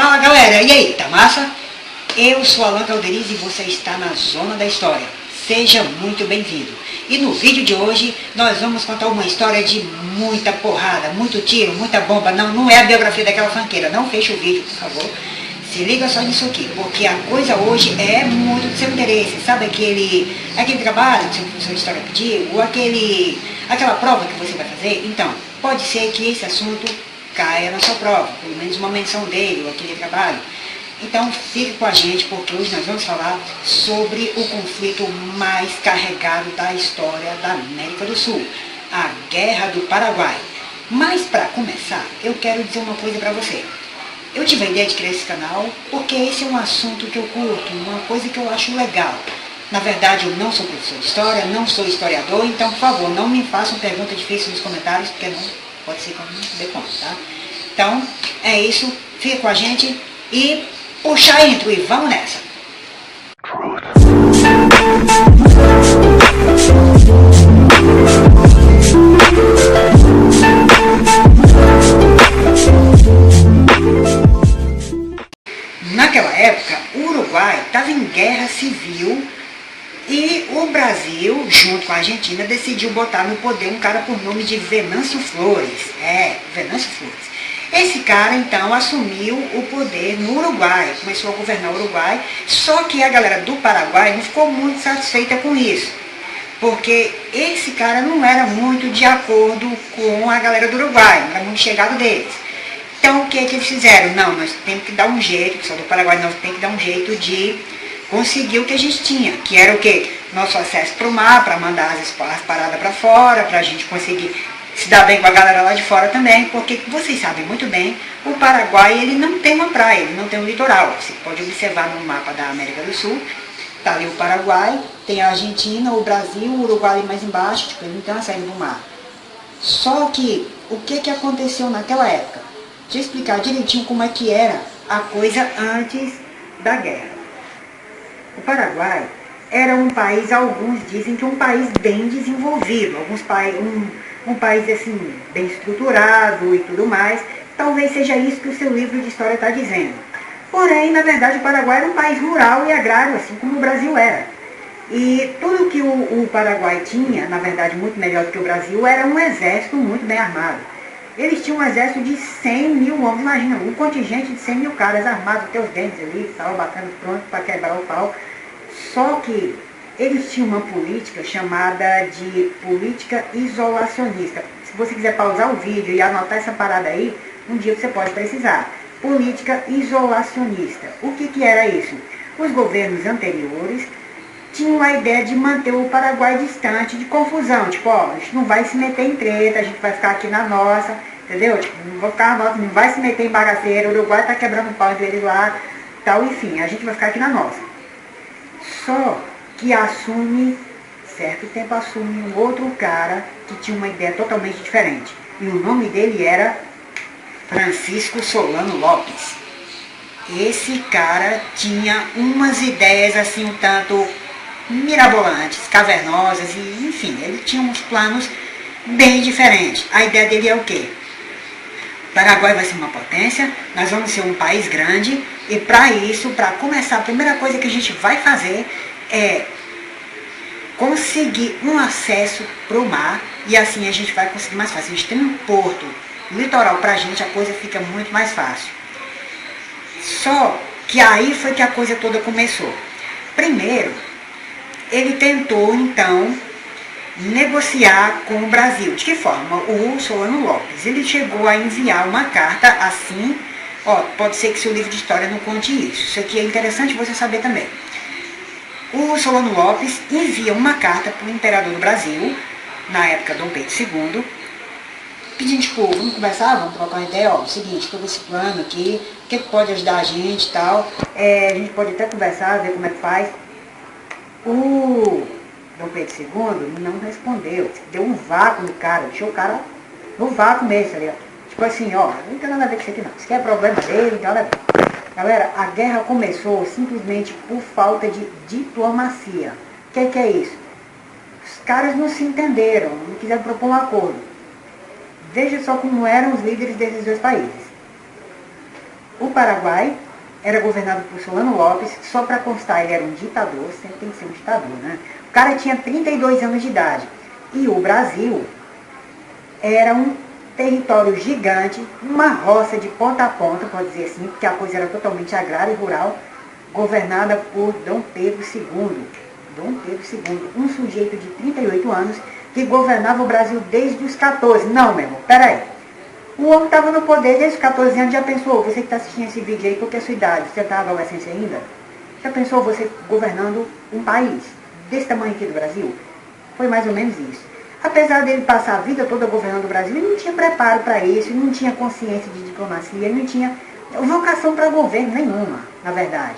Fala galera, e aí, tá massa? Eu sou Alan Calderiz e você está na Zona da História. Seja muito bem-vindo. E no vídeo de hoje nós vamos contar uma história de muita porrada, muito tiro, muita bomba. Não é a biografia daquela fanqueira, não feche o vídeo, por favor. Se liga só nisso aqui, porque a coisa hoje é muito do seu interesse. Sabe aquele trabalho que sua história pediu, ou aquela prova que você vai fazer? Então, pode ser que esse assunto caia na sua prova, pelo menos uma menção dele, ou aquele trabalho. Então fique com a gente, porque hoje nós vamos falar sobre o conflito mais carregado da história da América do Sul, a Guerra do Paraguai. Mas para começar, eu quero dizer uma coisa para você. Eu tive a ideia de criar esse canal porque esse é um assunto que eu curto, uma coisa que eu acho legal. Na verdade, eu não sou professor de história, não sou historiador, então, por favor, não me façam pergunta difícil nos comentários, porque não pode ser que eu não dê conta, tá? Então, é isso, fica com a gente e puxa a intro e vamos nessa! Naquela época, o Uruguai estava em guerra civil e o Brasil, junto com a Argentina, decidiu botar no poder um cara por nome de Venâncio Flores. Venâncio Flores. Esse cara, então, assumiu o poder no Uruguai, começou a governar o Uruguai, só que a galera do Paraguai não ficou muito satisfeita com isso, porque esse cara não era muito de acordo com a galera do Uruguai, não era muito chegado deles. Então, o que eles fizeram? Não, nós temos que dar um jeito, pessoal do Paraguai, nós temos que dar um jeito de conseguir o que a gente tinha, que era o quê? Nosso acesso para o mar, para mandar as paradas para fora, para a gente conseguir se dar bem com a galera lá de fora também, porque vocês sabem muito bem, o Paraguai ele não tem uma praia, ele não tem um litoral. Você pode observar no mapa da América do Sul, tá ali o Paraguai, tem a Argentina, o Brasil, o Uruguai ali mais embaixo, tipo, ele não tem uma saída do mar. Só que, o que aconteceu naquela época? Deixa eu explicar direitinho como é que era a coisa antes da guerra. O Paraguai era um país, alguns dizem que um país bem desenvolvido, um país assim, bem estruturado e tudo mais. Talvez seja isso que o seu livro de história está dizendo. Porém, na verdade, o Paraguai era um país rural e agrário, assim como o Brasil era. E tudo que o Paraguai tinha, na verdade muito melhor do que o Brasil, era um exército muito bem armado. Eles tinham um exército de 100 mil homens, imagina, um contingente de 100 mil caras armados até os dentes ali, tal, batendo pronto para quebrar o pau. Só que eles tinham uma política chamada de política isolacionista. Se você quiser pausar o vídeo e anotar essa parada aí, um dia você pode precisar. Política isolacionista. O que era isso? Os governos anteriores tinham a ideia de manter o Paraguai distante de confusão. Tipo, ó, a gente não vai se meter em treta, a gente vai ficar aqui na nossa, entendeu? Tipo, não vai se meter em bagaceira, o Uruguai tá quebrando o pau deles lá, tal, enfim, a gente vai ficar aqui na nossa. Só que certo tempo assume um outro cara que tinha uma ideia totalmente diferente. E o nome dele era Francisco Solano Lopes. Esse cara tinha umas ideias assim um tanto mirabolantes, cavernosas, e enfim, ele tinha uns planos bem diferentes. A ideia dele é o quê? O Paraguai vai ser uma potência, nós vamos ser um país grande, e para isso, para começar, a primeira coisa que a gente vai fazer é conseguir um acesso para o mar, e assim a gente vai conseguir mais fácil. A gente tem um porto litoral para a gente, a coisa fica muito mais fácil. Só que aí foi que a coisa toda começou. Primeiro, ele tentou então negociar com o Brasil. De que forma? O Solano Lopes, ele chegou a enviar uma carta assim, ó, pode ser que seu livro de história não conte isso. Isso aqui é interessante você saber também. O Solano Lopes envia uma carta para o imperador do Brasil, na época Dom Pedro II, pedindo, tipo, vamos conversar, vamos trocar uma ideia, ó, seguinte, todo esse plano aqui, o que pode ajudar a gente e tal, a gente pode até conversar, ver como é que faz. O Dom Pedro II não respondeu, deu um vácuo no cara, deixou o cara no vácuo mesmo, tá ligado? Tipo assim, ó, não tem nada a ver com isso aqui não, isso aqui é problema dele, então nada a ver. Galera, a guerra começou simplesmente por falta de diplomacia. O que é isso? Os caras não se entenderam, não quiseram propor um acordo. Veja só como eram os líderes desses dois países. O Paraguai era governado por Solano Lopes, só para constar, ele era um ditador, sempre tem que ser um ditador, né? O cara tinha 32 anos de idade. E o Brasil era um território gigante, uma roça de ponta a ponta, pode dizer assim, porque a coisa era totalmente agrária e rural, governada por Dom Pedro II. Dom Pedro II, um sujeito de 38 anos, que governava o Brasil desde os 14. Não, meu irmão, peraí. O homem estava no poder desde os 14 anos, já pensou, você que está assistindo esse vídeo aí, qual que é a sua idade? Você está na adolescência ainda? Já pensou você governando um país desse tamanho aqui do Brasil? Foi mais ou menos isso. Apesar dele passar a vida toda governando o Brasil, ele não tinha preparo para isso, ele não tinha consciência de diplomacia, ele não tinha vocação para governo nenhuma, na verdade.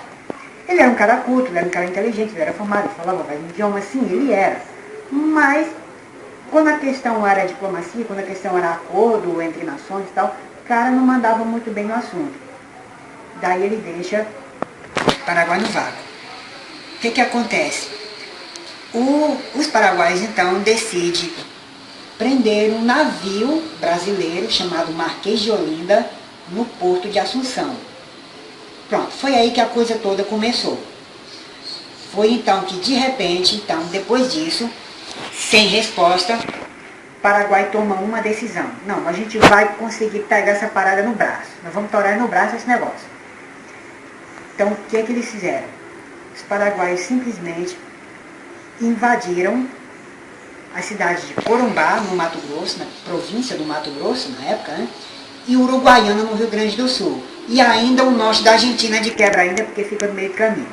Ele era um cara culto, ele era um cara inteligente, ele era formado, ele falava vários idiomas, sim, ele era. Mas, quando a questão era diplomacia, quando a questão era acordo entre nações e tal, o cara não mandava muito bem no assunto. Daí ele deixa o Paraguai no vácuo. O que acontece? Os paraguaios, então, decidem prender um navio brasileiro chamado Marquês de Olinda no porto de Assunção. Pronto, foi aí que a coisa toda começou. Foi então que, de repente, então, depois disso, sem resposta, o Paraguai toma uma decisão. Não, a gente vai conseguir pegar essa parada no braço. Nós vamos torar no braço esse negócio. Então, o que é que eles fizeram? Os paraguaios simplesmente invadiram a cidade de Corumbá, no Mato Grosso, na província do Mato Grosso, na época, né? E Uruguaiana, no Rio Grande do Sul. E ainda o norte da Argentina de quebra ainda, porque fica no meio do caminho.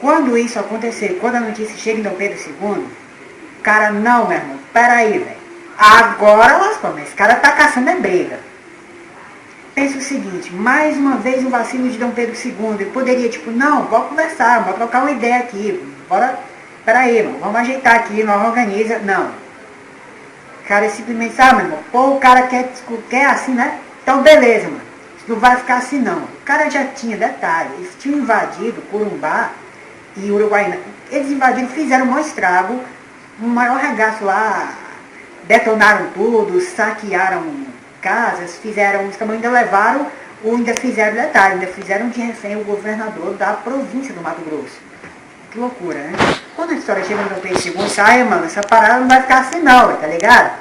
Quando isso acontecer, quando a notícia chega em Dom Pedro II, o cara, não, meu irmão, peraí, velho. Agora lascou, mas esse cara tá caçando é briga. Pensa o seguinte, mais uma vez um vacilo de Dom Pedro II. Ele poderia, tipo, não, vamos conversar, vamos trocar uma ideia aqui, bora, peraí, mano, vamos ajeitar aqui, nós organiza. Não. O cara simplesmente, meu irmão, pô, o cara quer assim, né? Então beleza, mano. Isso não vai ficar assim, não. O cara já tinha, detalhe, eles tinham invadido Corumbá e Uruguaiana. Eles invadiram, fizeram um maior estrago, um maior regaço lá, detonaram tudo, saquearam casas, fizeram, ainda levaram, ou ainda fizeram detalhe, ainda fizeram de refém o governador da província do Mato Grosso. Que loucura, né? Quando a história chega no Pedro II, sai, mano, essa parada não vai ficar assim não, tá ligado?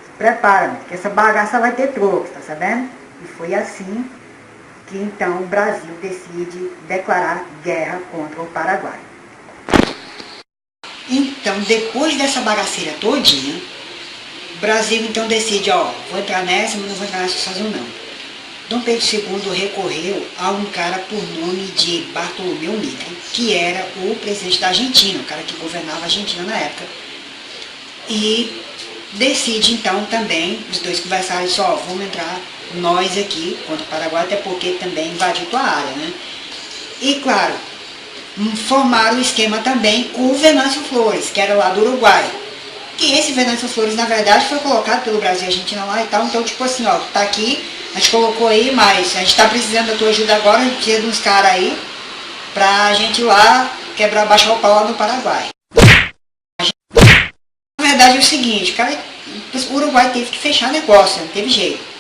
Se prepara, mano, que essa bagaça vai ter troco, tá sabendo? E foi assim que então o Brasil decide declarar guerra contra o Paraguai. Então, depois dessa bagaceira todinha, o Brasil então decide, ó, vou entrar nessa, mas não vou entrar nessa sozinho não. Dom Pedro II recorreu a um cara por nome de Bartolomeu Mitre, que era o presidente da Argentina, o cara que governava a Argentina na época. E decide então também, os dois conversarem só, vamos entrar nós aqui contra o Paraguai, até porque também invadiu tua área, né? E claro, formaram o esquema também com o Venâncio Flores, que era lá do Uruguai. Que esse Venâncio Flores, na verdade, foi colocado pelo Brasil e Argentina lá e tal, então tipo assim, ó, tá aqui, a gente colocou aí, mas a gente tá precisando da tua ajuda agora, a gente precisa de uns caras aí, pra gente ir lá quebrar, baixar o pau lá no Paraguai. Na verdade é o seguinte, o Uruguai teve que fechar negócio, não teve jeito.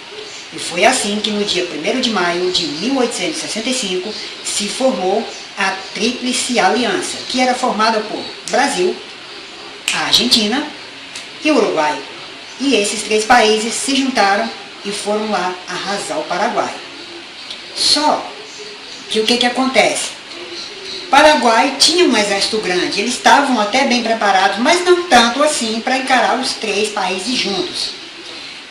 E foi assim que no dia 1º de maio de 1865 se formou a Tríplice Aliança, que era formada por Brasil, a Argentina e o Uruguai. E esses três países se juntaram e foram lá arrasar o Paraguai. Só que o que acontece? O Paraguai tinha um exército grande, eles estavam até bem preparados, mas não tanto assim para encarar os três países juntos.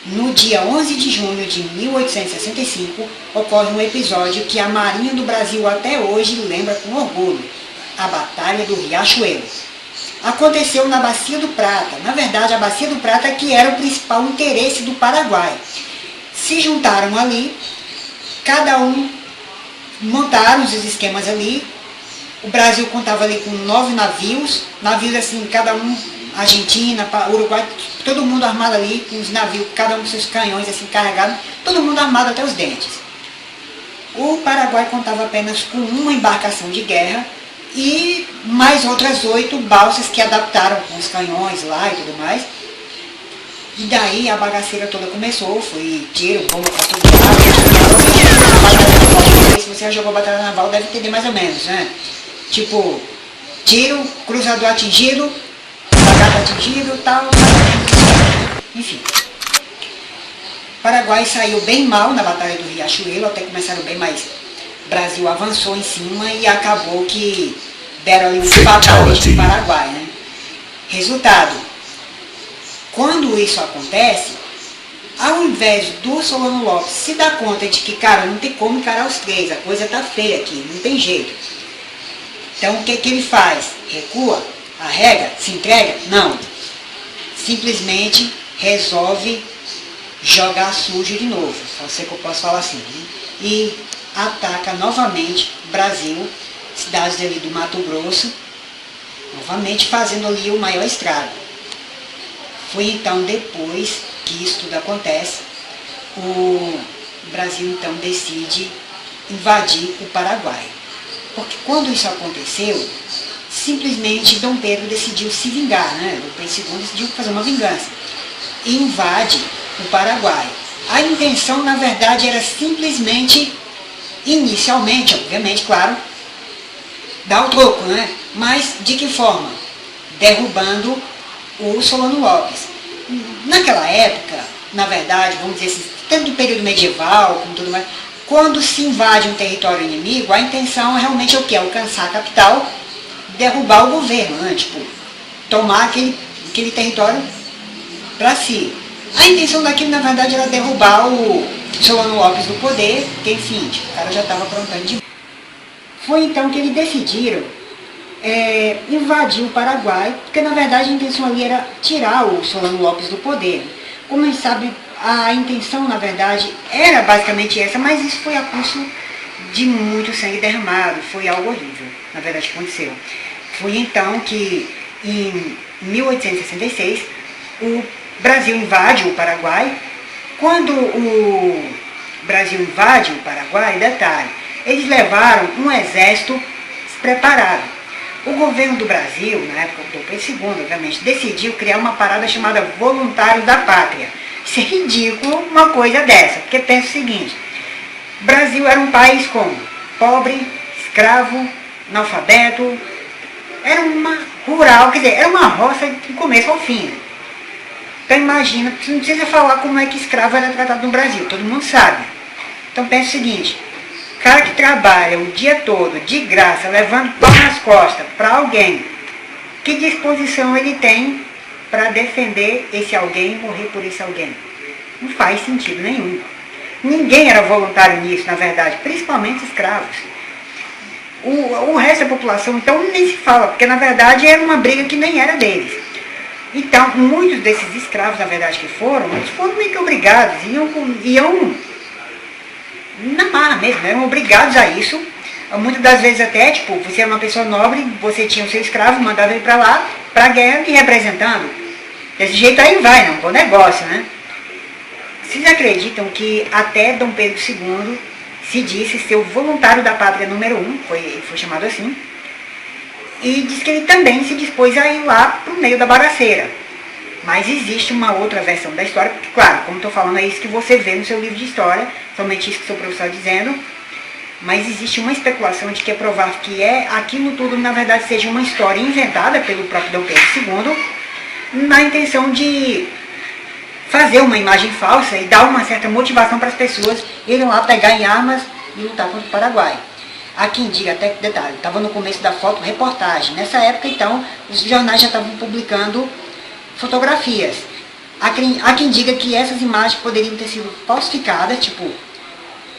No dia 11 de junho de 1865, ocorre um episódio que a Marinha do Brasil até hoje lembra com orgulho, a Batalha do Riachuelo. Aconteceu na Bacia do Prata, na verdade a Bacia do Prata que era o principal interesse do Paraguai. Se juntaram ali, cada um montaram os esquemas ali, o Brasil contava ali com 9 navios assim, cada um, Argentina, Uruguai, todo mundo armado ali, com os navios, cada um com seus canhões assim carregados, todo mundo armado até os dentes. O Paraguai contava apenas com uma embarcação de guerra e mais outras 8 balsas que adaptaram com os canhões lá e tudo mais. E daí a bagaceira toda começou, foi tiro, bomba para todo lado, você já jogou batalha naval, deve entender mais ou menos, né? Tipo, tiro, cruzador atingido, fragata atingido, tal, enfim. O Paraguai saiu bem mal na Batalha do Riachuelo, até começaram bem, mas o Brasil avançou em cima e acabou que deram ali um fatality no Paraguai, né? Resultado, quando isso acontece, ao invés do Solano Lopes se dar conta de que, cara, não tem como encarar os três, a coisa tá feia aqui, não tem jeito. Então o que que ele faz? Recua? Arrega? Se entrega? Não. Simplesmente resolve jogar sujo de novo, só sei que eu posso falar assim, né? E ataca novamente o Brasil, cidades ali do Mato Grosso, novamente fazendo ali o maior estrago. Foi então depois que isso tudo acontece, o Brasil então decide invadir o Paraguai. Porque quando isso aconteceu, simplesmente Dom Pedro decidiu se vingar, né? Dom Pedro II decidiu fazer uma vingança e invade o Paraguai. A intenção, na verdade, era simplesmente, inicialmente, obviamente, claro, dar o troco, né? Mas de que forma? Derrubando o Solano Lopes. Naquela época, na verdade, vamos dizer assim, tanto do período medieval, como tudo mais, quando se invade um território inimigo, a intenção realmente é o quê? Alcançar a capital, derrubar o governo, né? Tipo, tomar aquele território para si. A intenção daquilo, na verdade, era derrubar o Solano Lopes do poder, porque, enfim, tipo, o cara já estava aprontando de... Foi então que eles decidiram invadir o Paraguai, porque, na verdade, a intenção ali era tirar o Solano Lopes do poder. Como a gente sabe, a intenção, na verdade, era basicamente essa, mas isso foi a custo de muito sangue derramado, foi algo horrível, na verdade, que aconteceu. Foi então que, em 1866, o Brasil invade o Paraguai. Quando o Brasil invade o Paraguai, detalhe, eles levaram um exército preparado. O governo do Brasil, na época do Dom Pedro II, obviamente, decidiu criar uma parada chamada Voluntários da Pátria. Isso é ridículo, uma coisa dessa, porque pensa o seguinte: o Brasil era um país como pobre, escravo, analfabeto, era uma rural, quer dizer, era uma roça do começo ao fim. Então imagina, você não precisa falar como é que escravo era tratado no Brasil, todo mundo sabe. Então pensa o seguinte: o cara que trabalha o dia todo, de graça, levando pão nas costas para alguém, que disposição ele tem para defender esse alguém e morrer por esse alguém? Não faz sentido nenhum. Ninguém era voluntário nisso, na verdade, principalmente escravos. O resto da população, então, nem se fala, porque na verdade era uma briga que nem era deles. Então, muitos desses escravos, na verdade, que foram, eles foram meio que obrigados, iam na marra mesmo, eram obrigados a isso. Muitas das vezes até, tipo, você era uma pessoa nobre, você tinha o seu escravo, mandava ele para lá, para a guerra, e representando. Desse jeito aí vai, não, bom negócio, né? Vocês acreditam que até Dom Pedro II se disse ser o voluntário da pátria número 1, foi chamado assim, e diz que ele também se dispôs a ir lá para o meio da bagaceira. Mas existe uma outra versão da história, porque, claro, como estou falando, é isso que você vê no seu livro de história, somente isso que o seu professor está dizendo, mas existe uma especulação de que é provável que aquilo tudo, na verdade, seja uma história inventada pelo próprio Dom Pedro II, na intenção de fazer uma imagem falsa e dar uma certa motivação para as pessoas irem lá pegar em armas e lutar contra o Paraguai. Há quem diga, até detalhe, estava no começo da foto, reportagem. Nessa época, então, os jornais já estavam publicando fotografias. Há quem diga que essas imagens poderiam ter sido falsificadas, tipo,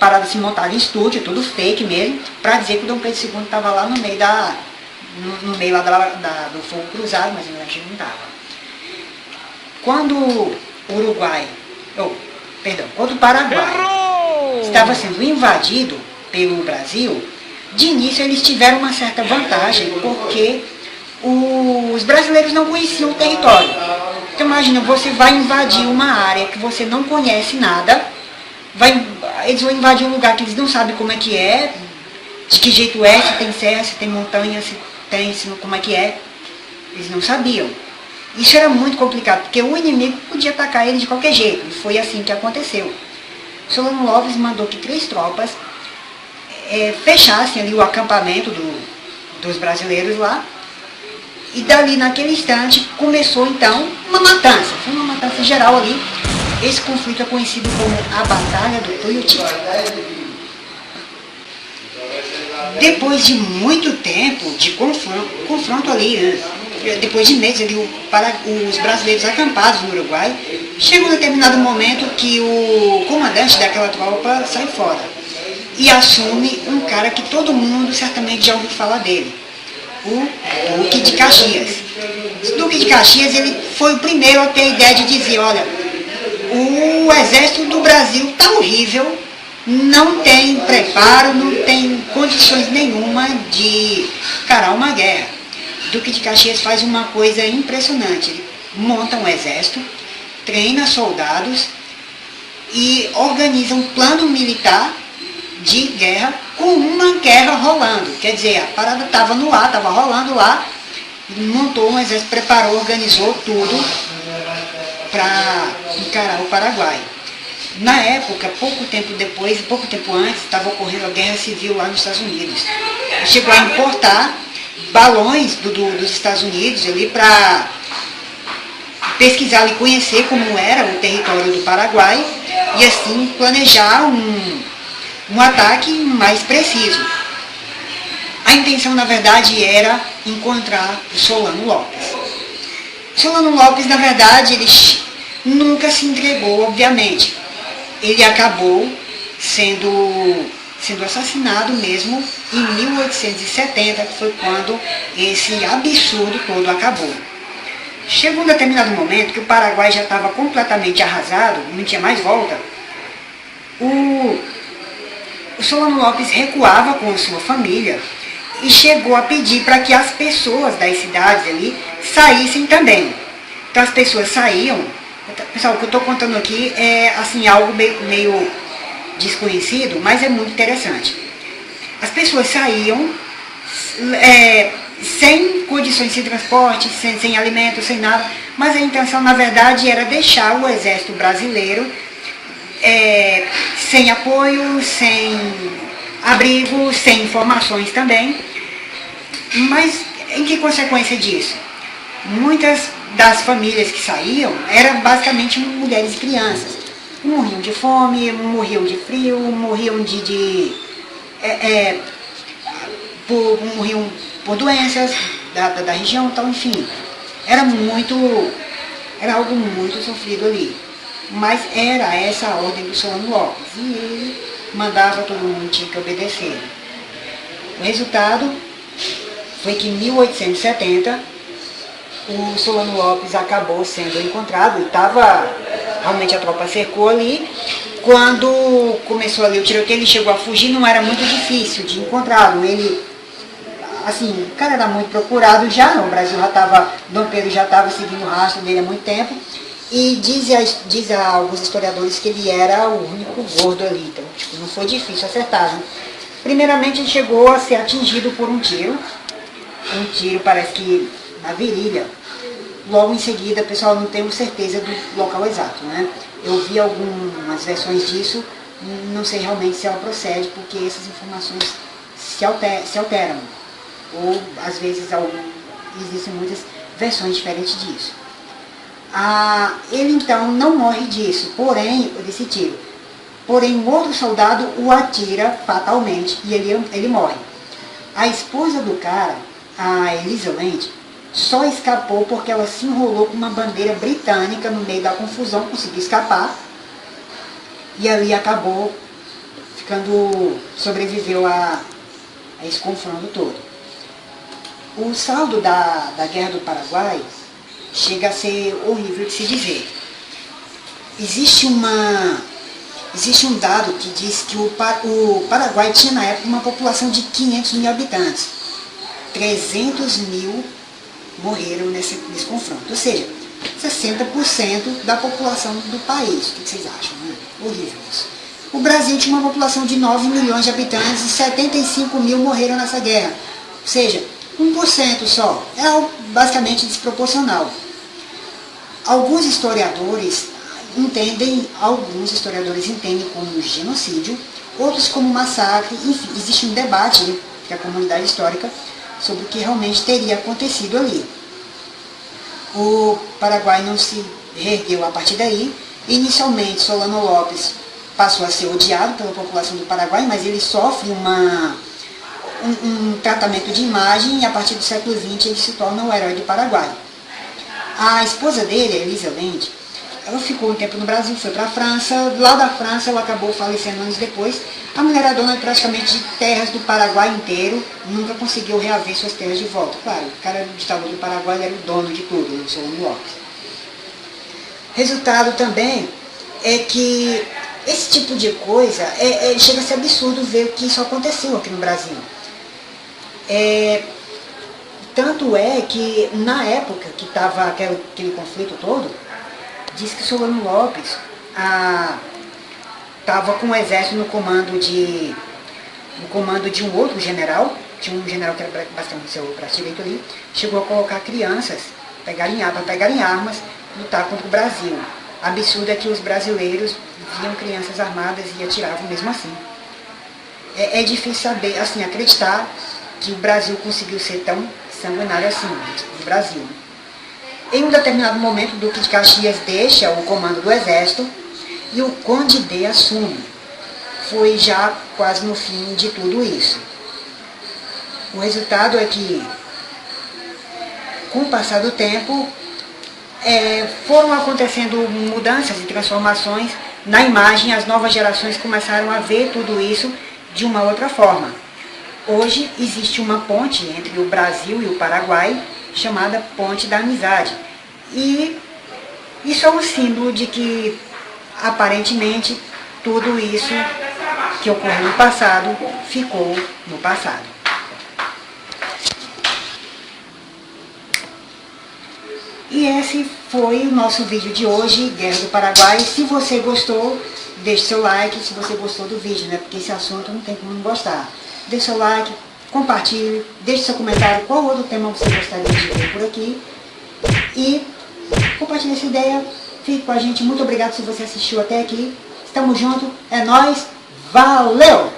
parada assim montada em estúdio, tudo fake mesmo, para dizer que o Dom Pedro II estava lá no meio no meio lá do fogo cruzado, mas na verdade não estava. Quando o quando o Paraguai estava sendo invadido pelo Brasil, de início eles tiveram uma certa vantagem, porque os brasileiros não conheciam o território. Então imagina, você vai invadir uma área que você não conhece nada, eles vão invadir um lugar que eles não sabem como é que é, de que jeito é, se tem serra, se tem montanha, como é que é. Eles não sabiam. Isso era muito complicado, porque o inimigo podia atacar ele de qualquer jeito, e foi assim que aconteceu. Solano Lopes mandou que 3 tropas fechassem ali o acampamento dos brasileiros lá. E dali, naquele instante, começou então uma matança. Foi uma matança geral ali. Esse conflito é conhecido como a Batalha do Tuiuti. Depois de muito tempo de confronto ali, depois de meses ali, os brasileiros acampados no Uruguai, chega um determinado momento que o comandante daquela tropa sai fora e assume um cara que todo mundo certamente já ouviu falar dele, o Duque de Caxias. O Duque de Caxias, ele foi o primeiro a ter a ideia de dizer, olha, o exército do Brasil está horrível, não tem preparo, não tem condições nenhuma de encarar uma guerra. O Duque de Caxias faz uma coisa impressionante. Ele monta um exército, treina soldados e organiza um plano militar de guerra com uma guerra rolando. Quer dizer, a parada estava no ar, estava rolando lá, montou um exército, preparou, organizou tudo para encarar o Paraguai. Na época, pouco tempo antes, estava ocorrendo a Guerra Civil lá nos Estados Unidos. Chegou a importar balões dos Estados Unidos ali para pesquisar e conhecer como era o território do Paraguai e assim planejar um ataque mais preciso. A intenção, na verdade, era encontrar o Solano Lopes. O Solano Lopes, na verdade, ele nunca se entregou, obviamente. Ele acabou sendo assassinado mesmo em 1870, que foi quando esse absurdo todo acabou. Chegou um determinado momento que o Paraguai já estava completamente arrasado, não tinha mais volta. O Solano Lopes recuava com a sua família e chegou a pedir para que as pessoas das cidades ali saíssem também. Então as pessoas saíam. Pessoal, o que eu estou contando aqui é assim, algo meio desconhecido, mas é muito interessante. As pessoas saíam sem condições de transporte, sem alimento, sem nada, mas a intenção, na verdade, era deixar o exército brasileiro sem apoio, sem abrigo, sem informações também. Mas em que consequência disso? Muitas das famílias que saíam eram basicamente mulheres e crianças. Morriam de fome, morriam de frio, morriam morriam por doenças da região, então, enfim. Era algo muito sofrido ali. Mas era essa a ordem do Solano Lopes. E ele mandava todo mundo, tinha que obedecer. O resultado foi que em 1870 o Solano Lopes acabou sendo encontrado e realmente a tropa cercou ali. Quando começou ali o tiroteio, ele chegou a fugir, não era muito difícil de encontrá-lo. Ele, assim, o cara era muito procurado já, o Brasil já estava, Dom Pedro já estava seguindo o rastro dele há muito tempo. E diz a alguns historiadores que ele era o único gordo ali, então tipo, não foi difícil acertar. Né? Primeiramente ele chegou a ser atingido por um tiro parece que na virilha. Logo em seguida, pessoal, não temos certeza do local exato, né? Eu vi algumas versões disso, não sei realmente se ela procede, porque essas informações se alteram. Ou, às vezes, existem muitas versões diferentes disso. Ele, então, não morre desse tiro. Porém, um outro soldado o atira fatalmente e ele morre. A esposa do cara, a Elisa Land, só escapou porque ela se enrolou com uma bandeira britânica no meio da confusão, conseguiu escapar e ali acabou sobreviveu a esse confronto todo. O saldo da Guerra do Paraguai chega a ser horrível de se dizer. Existe um dado que diz que o Paraguai tinha na época uma população de 500 mil habitantes. 300 mil morreram nesse confronto. Ou seja, 60% da população do país. O que vocês acham? Né? Horrível isso. O Brasil tinha uma população de 9 milhões de habitantes e 75 mil morreram nessa guerra. Ou seja, 1% só. É algo basicamente desproporcional. Alguns historiadores entendem como genocídio, outros como massacre, enfim, existe um debate entre a comunidade histórica sobre o que realmente teria acontecido ali. O Paraguai não se reergueu a partir daí. Inicialmente, Solano Lopes passou a ser odiado pela população do Paraguai, mas ele sofre um tratamento de imagem e a partir do século XX ele se torna o herói do Paraguai. A esposa dele, Elisa Lende, ela ficou um tempo no Brasil, foi para a França, lá da França ela acabou falecendo anos depois. A mulher era dona praticamente de terras do Paraguai inteiro, nunca conseguiu reaver suas terras de volta. Claro, o cara do ditador do Paraguai era o dono de tudo, o Solano Lopes. Resultado também é que esse tipo de coisa chega a ser absurdo ver que isso aconteceu aqui no Brasil. Tanto é que na época que estava aquele conflito todo, diz que Solano Lopes estava com o exército no comando de um outro general, tinha um general que era bastante seu braço direito ali, chegou a colocar crianças para pegarem armas, lutar contra o Brasil. Absurdo é que os brasileiros viam crianças armadas e atiravam mesmo assim. É difícil saber, assim, acreditar que o Brasil conseguiu ser tão sanguinário assim, o Brasil. Em um determinado momento, o Duque de Caxias deixa o comando do exército e o Conde D assume. Foi já quase no fim de tudo isso. O resultado é que, com o passar do tempo, foram acontecendo mudanças e transformações na imagem. As novas gerações começaram a ver tudo isso de uma outra forma. Hoje existe uma ponte entre o Brasil e o Paraguai, chamada Ponte da Amizade. E isso é um símbolo de que, aparentemente, tudo isso que ocorreu no passado ficou no passado. E esse foi o nosso vídeo de hoje, Guerra do Paraguai. Se você gostou, deixe seu like, se você gostou do vídeo, né? Porque esse assunto não tem como não gostar. Deixe seu like, compartilhe, deixe seu comentário qual outro tema você gostaria de ver por aqui. E compartilhe essa ideia, fique com a gente. Muito obrigado se você assistiu até aqui. Estamos juntos, é nóis, valeu!